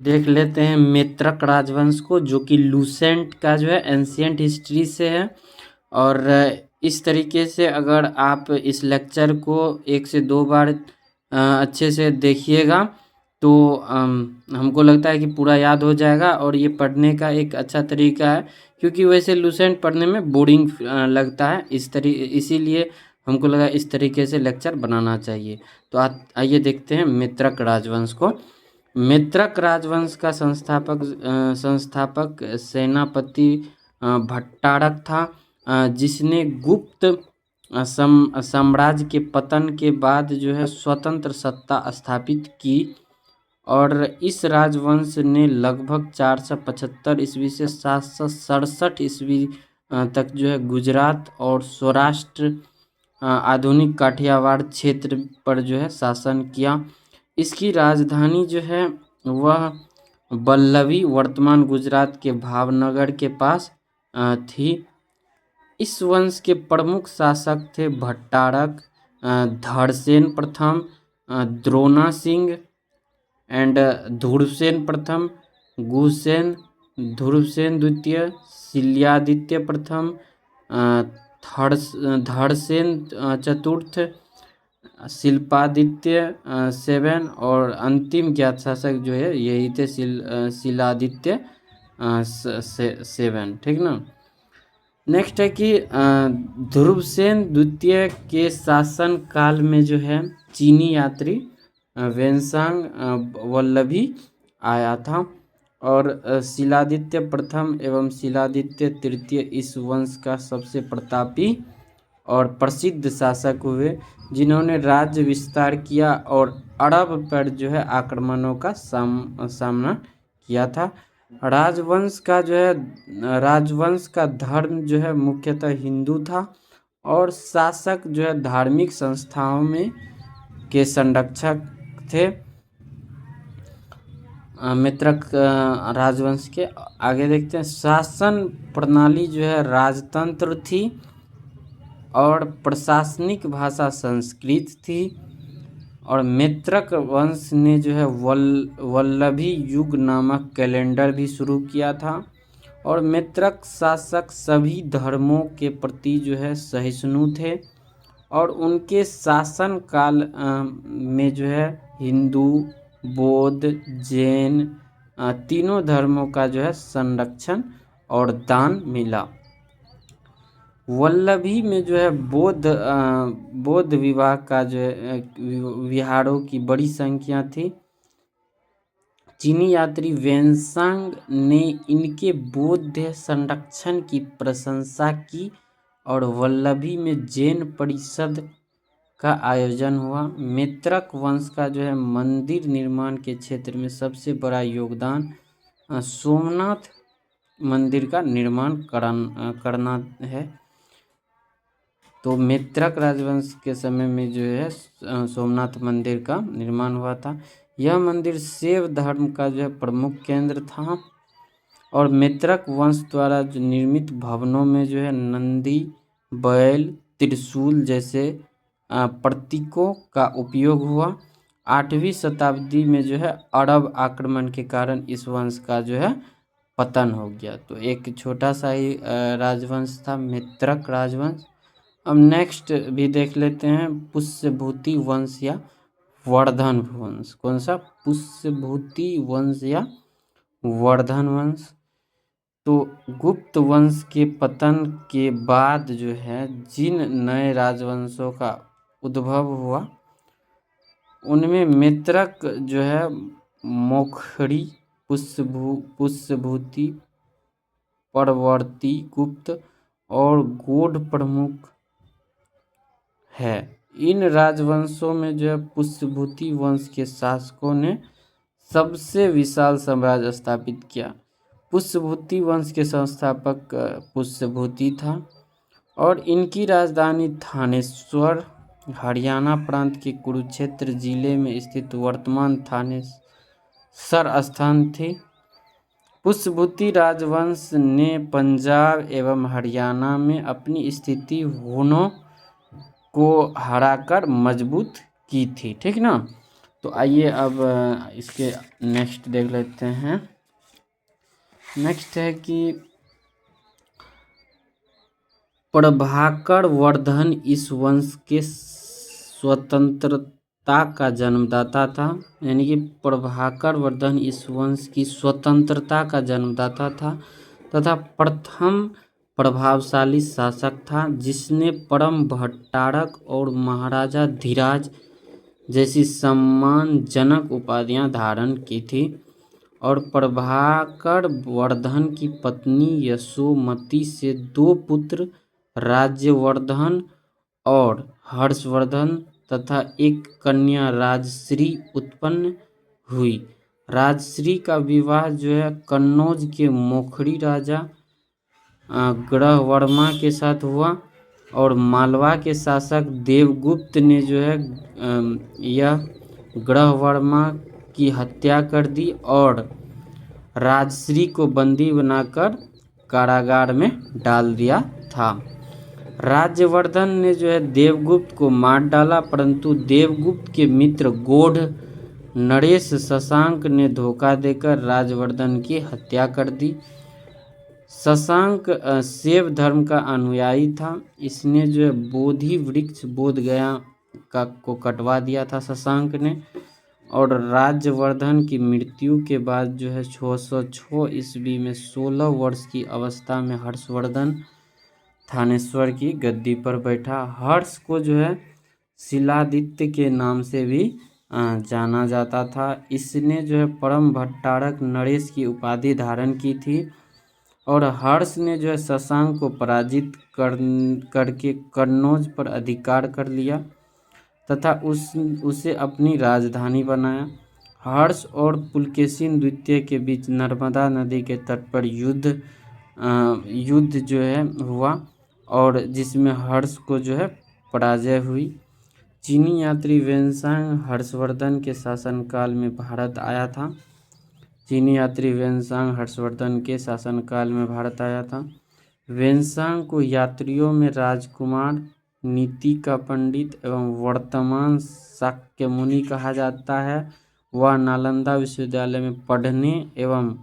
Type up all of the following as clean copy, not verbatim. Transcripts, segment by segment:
देख लेते हैं मित्रक राजवंश को, जो कि लूसेंट का जो है एंशियंट हिस्ट्री से है। और इस तरीके से अगर आप इस लेक्चर को 1 से 2 बार अच्छे से देखिएगा तो हमको लगता है कि पूरा याद हो जाएगा और ये पढ़ने का एक अच्छा तरीका है, क्योंकि वैसे लूसेंट पढ़ने में बोरिंग लगता है। इसीलिए हमको लगा इस तरीके से लेक्चर बनाना चाहिए। तो आइए देखते हैं मित्रक राजवंश को। मित्रक राजवंश का संस्थापक सेनापति भट्टारक था, जिसने गुप्त साम्राज्य के पतन के बाद जो है स्वतंत्र सत्ता स्थापित की। और इस राजवंश ने लगभग 475 ईस्वी से 767 ईस्वी तक जो है गुजरात और सौराष्ट्र आधुनिक काठियावाड़ क्षेत्र पर जो है शासन किया। इसकी राजधानी जो है वह वल्लभी, वर्तमान गुजरात के भावनगर के पास थी। इस वंश के प्रमुख शासक थे भट्टारक, धड़सेन प्रथम, द्रोणा सिंह एंड धुरसेन प्रथम, गुसेन, धुरसेन द्वितीय, शिल्यादित्य प्रथम, धड़सेन चतुर्थ, शिल्पादित्य 7 और अंतिम ज्ञात शासक जो है यही थे शिलादित्य 7। ठीक ना। नेक्स्ट है कि ध्रुवसेन द्वितीय के शासन काल में जो है चीनी यात्री वेनसांग वल्लभी आया था। और शिलादित्य प्रथम एवं शिलादित्य तृतीय इस वंश का सबसे प्रतापी और प्रसिद्ध शासक हुए, जिन्होंने राज्य विस्तार किया और अरब पर जो है आक्रमणों का सामना किया था। राजवंश का धर्म जो है मुख्यतः हिंदू था और शासक जो है धार्मिक संस्थाओं में के संरक्षक थे। मित्रक राजवंश के आगे देखते हैं। शासन प्रणाली जो है राजतंत्र थी और प्रशासनिक भाषा संस्कृत थी। और मित्रक वंश ने जो है वल्लभी युग नामक कैलेंडर भी शुरू किया था। और मित्रक शासक सभी धर्मों के प्रति जो है सहिष्णु थे और उनके शासन काल में जो है हिंदू, बौद्ध, जैन तीनों धर्मों का जो है संरक्षण और दान मिला। वल्लभी में जो है बौद्ध विवाह का जो है विहारों की बड़ी संख्या थी। चीनी यात्री वेनसांग ने इनके बौद्ध संरक्षण की प्रशंसा की और वल्लभी में जैन परिषद का आयोजन हुआ। मित्रक वंश का जो है मंदिर निर्माण के क्षेत्र में सबसे बड़ा योगदान सोमनाथ मंदिर का निर्माण करना है। तो मित्रक राजवंश के समय में जो है सोमनाथ मंदिर का निर्माण हुआ था। यह मंदिर शैव धर्म का जो है प्रमुख केंद्र था। और मित्रक वंश द्वारा जो निर्मित भवनों में जो है नंदी, बैल, त्रिशूल जैसे प्रतीकों का उपयोग हुआ। 8वीं शताब्दी में जो है अरब आक्रमण के कारण इस वंश का जो है पतन हो गया। तो एक छोटा सा ही राजवंश था मित्रक राजवंश। अब नेक्स्ट भी देख लेते हैं पुष्यभूति वंश या वर्धन वंश। कौन सा? पुष्यभूति वंश या वर्धन वंश। तो गुप्त वंश के पतन के बाद जो है जिन नए राजवंशों का उद्भव हुआ उनमें मित्रक जो है मोखरी, पुष्यभूति, परवर्ती, गुप्त और गौड़ प्रमुख है। इन राजवंशों में जो है पुष्यभूति वंश के शासकों ने सबसे विशाल साम्राज्य स्थापित किया। पुष्यभूति वंश के संस्थापक पुष्यभूति था और इनकी राजधानी थानेश्वर हरियाणा प्रांत के कुरुक्षेत्र जिले में स्थित वर्तमान थानेसर स्थान थी। पुष्यभूति राजवंश ने पंजाब एवं हरियाणा में अपनी स्थिति हुनों को हराकर मजबूत की थी। ठीक ना। तो आइए अब इसके नेक्स्ट देख लेते हैं। नेक्स्ट है कि प्रभाकर वर्धन इस वंश के स्वतंत्रता का जन्मदाता था। यानी कि प्रभाकर वर्धन इस वंश की स्वतंत्रता का जन्मदाता था तथा प्रथम प्रभावशाली शासक था जिसने परम भट्टारक और महाराजा धीराज जैसी सम्मानजनक उपाधियां धारण की थी। और प्रभाकर वर्धन की पत्नी यशोमती से 2 पुत्र राज्यवर्धन और हर्षवर्धन तथा एक कन्या राजश्री उत्पन्न हुई। राजश्री का विवाह जो है कन्नौज के मोखरी राजा ग्रहवर्मा के साथ हुआ और मालवा के शासक देवगुप्त ने जो है यह ग्रहवर्मा की हत्या कर दी और राजश्री को बंदी बनाकर कारागार में डाल दिया था। राज्यवर्धन ने जो है देवगुप्त को मार डाला, परंतु देवगुप्त के मित्र गौड़ नरेश शशांक ने धोखा देकर राज्यवर्धन की हत्या कर दी। शशांक शैव धर्म का अनुयायी था। इसने जो है बोधि वृक्ष बोध गया को कटवा दिया था शशांक ने। और राज्यवर्धन की मृत्यु के बाद जो है 606 ईस्वी में 16 वर्ष की अवस्था में हर्षवर्धन थानेश्वर की गद्दी पर बैठा। हर्ष को जो है शिलादित्य के नाम से भी जाना जाता था। इसने जो है परम भट्टारक नरेश की उपाधि धारण की थी और हर्ष ने जो है शशांक को पराजित करके कन्नौज पर अधिकार कर लिया तथा उसे अपनी राजधानी बनाया। हर्ष और पुलकेशिन द्वितीय के बीच नर्मदा नदी के तट पर युद्ध जो है हुआ और जिसमें हर्ष को जो है पराजय हुई। चीनी यात्री वेनसांग हर्षवर्धन के शासनकाल में भारत आया था। चीनी यात्री वेनसांग हर्षवर्धन के शासनकाल में भारत आया था। वेनसांग को यात्रियों में राजकुमार, नीति का पंडित एवं वर्तमान शाक्य मुनि कहा जाता है। वह नालंदा विश्वविद्यालय में पढ़ने एवं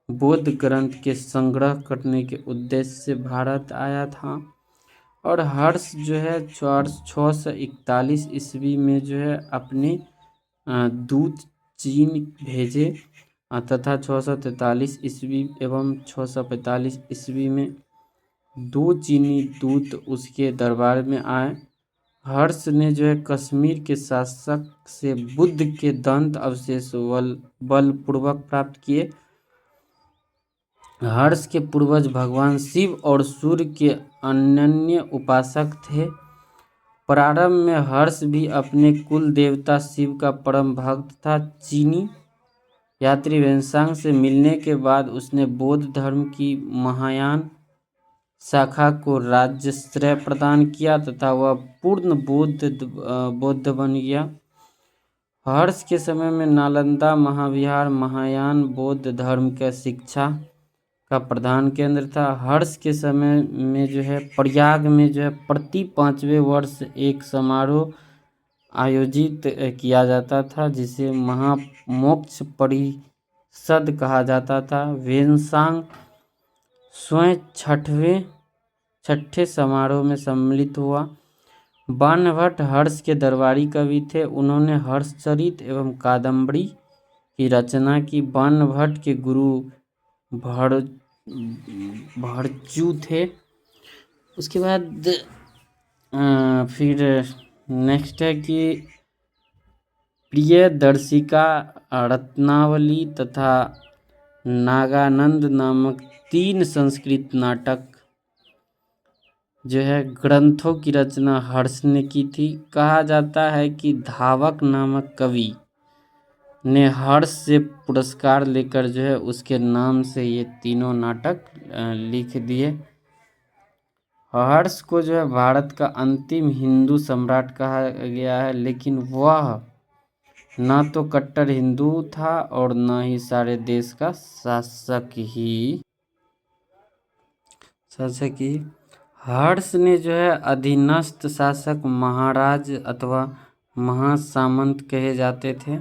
बौद्ध ग्रंथ के संग्रह करने के उद्देश्य से भारत आया था। और हर्ष जो है 641 ईस्वी में जो है अपने दूत चीन भेजे तथा 643 ईस्वी एवं 645 ईस्वी में 2 चीनी दूत उसके दरबार में आए। हर्ष ने जो है कश्मीर के शासक से बुद्ध के दंत अवशेष बलपूर्वक प्राप्त किए। हर्ष के पूर्वज भगवान शिव और सूर्य के अनन्य उपासक थे। प्रारंभ में हर्ष भी अपने कुल देवता शिव का परम भक्त था। चीनी यात्री वेनसांग से मिलने के बाद उसने बौद्ध धर्म की महायान शाखा को राज्याश्रय प्रदान किया तथा वह पूर्ण बौद्ध बन गया। हर्ष के समय में नालंदा महाविहार महायान बौद्ध धर्म के शिक्षा का प्रधान केंद्र था। हर्ष के समय में जो है प्रयाग में जो है प्रति 5वें वर्ष एक समारोह आयोजित किया जाता था जिसे महामोक्ष परिषद कहा जाता था। वेनसांग स्वयं छठे समारोह में सम्मिलित हुआ। बाणभट्ट हर्ष के दरबारी कवि थे। उन्होंने हर्षचरित एवं कादम्बरी की रचना की। बाणभट्ट के गुरु भरचू थे। उसके बाद फिर नेक्स्ट है कि प्रियदर्शिका, रत्नावली तथा नागानंद नामक 3 संस्कृत नाटक जो है ग्रंथों की रचना हर्ष ने की थी। कहा जाता है कि धावक नामक कवि ने हर्ष से पुरस्कार लेकर जो है उसके नाम से ये तीनों नाटक लिख दिए। हर्ष को जो है भारत का अंतिम हिंदू सम्राट कहा गया है, लेकिन वह न तो कट्टर हिंदू था और न ही सारे देश का शासक ही। हर्ष ने जो है अधीनस्थ शासक महाराज अथवा महासामंत कहे जाते थे।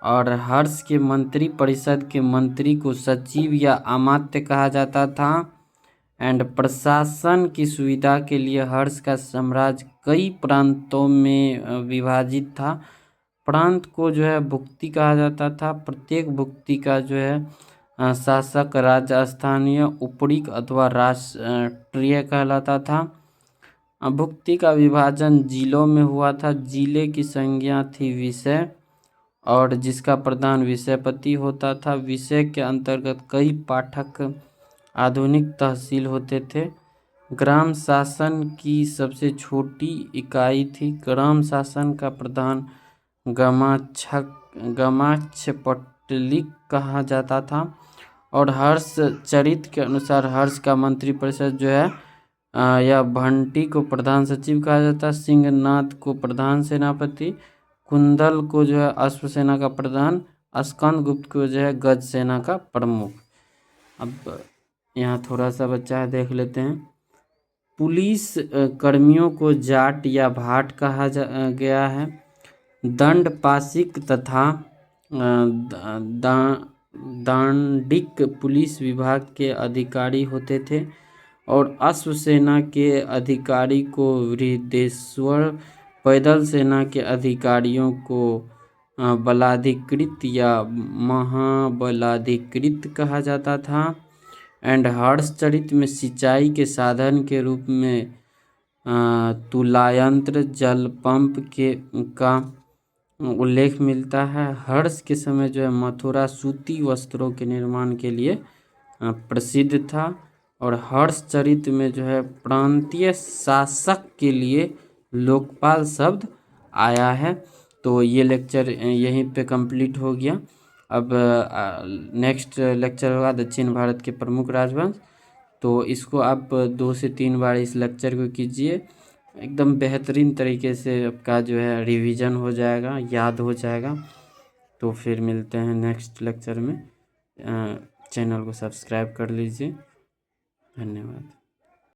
और हर्ष के मंत्री परिषद के मंत्री को सचिव या अमात्य कहा जाता था। एंड प्रशासन की सुविधा के लिए हर्ष का साम्राज्य कई प्रांतों में विभाजित था। प्रांत को जो है भुक्ति कहा जाता था। प्रत्येक भुक्ति का जो है शासक राज्य स्थानीय उपरीक अथवा राष्ट्रीय कहलाता था। भुक्ति का विभाजन जिलों में हुआ था। जिले की संज्ञा थी विषय और जिसका प्रधान विषयपति होता था। विषय के अंतर्गत कई पाठक आधुनिक तहसील होते थे। ग्राम शासन की सबसे छोटी इकाई थी। ग्राम शासन का प्रधान गमाक्षपट्टलिक कहा जाता था। और हर्ष चरित के अनुसार हर्ष का मंत्रिपरिषद जो है या भंटी को प्रधान सचिव कहा जाता है। सिंहनाथ को प्रधान सेनापति, कुंदल को जो है अश्व सेना का प्रधान, स्कंद गुप्त को जो है गज सेना का प्रमुख। अब यहाँ थोड़ा सा बच्चा है, देख लेते हैं। पुलिस कर्मियों को जाट या भाट कहा गया है। दंड पाशिक तथा दांडिक पुलिस विभाग के अधिकारी होते थे। और अश्व सेना के अधिकारी को वृद्धेश्वर, पैदल सेना के अधिकारियों को बलाधिकृत या महाबलाधिकृत कहा जाता था। एंड हर्षचरित में सिंचाई के साधन के रूप में तुलायंत्र, जल पंप का उल्लेख मिलता है। हर्ष के समय जो है मथुरा सूती वस्त्रों के निर्माण के लिए प्रसिद्ध था। और हर्षचरित में जो है प्रांतीय शासक के लिए लोकपाल शब्द आया है। तो ये लेक्चर यहीं पे कंप्लीट हो गया। अब नेक्स्ट लेक्चर होगा दक्षिण भारत के प्रमुख राजवंश। तो इसको आप 2 से 3 बार इस लेक्चर को कीजिए, एकदम बेहतरीन तरीके से आपका जो है रिवीजन हो जाएगा, याद हो जाएगा। तो फिर मिलते हैं नेक्स्ट लेक्चर में। चैनल को सब्सक्राइब कर लीजिए। धन्यवाद।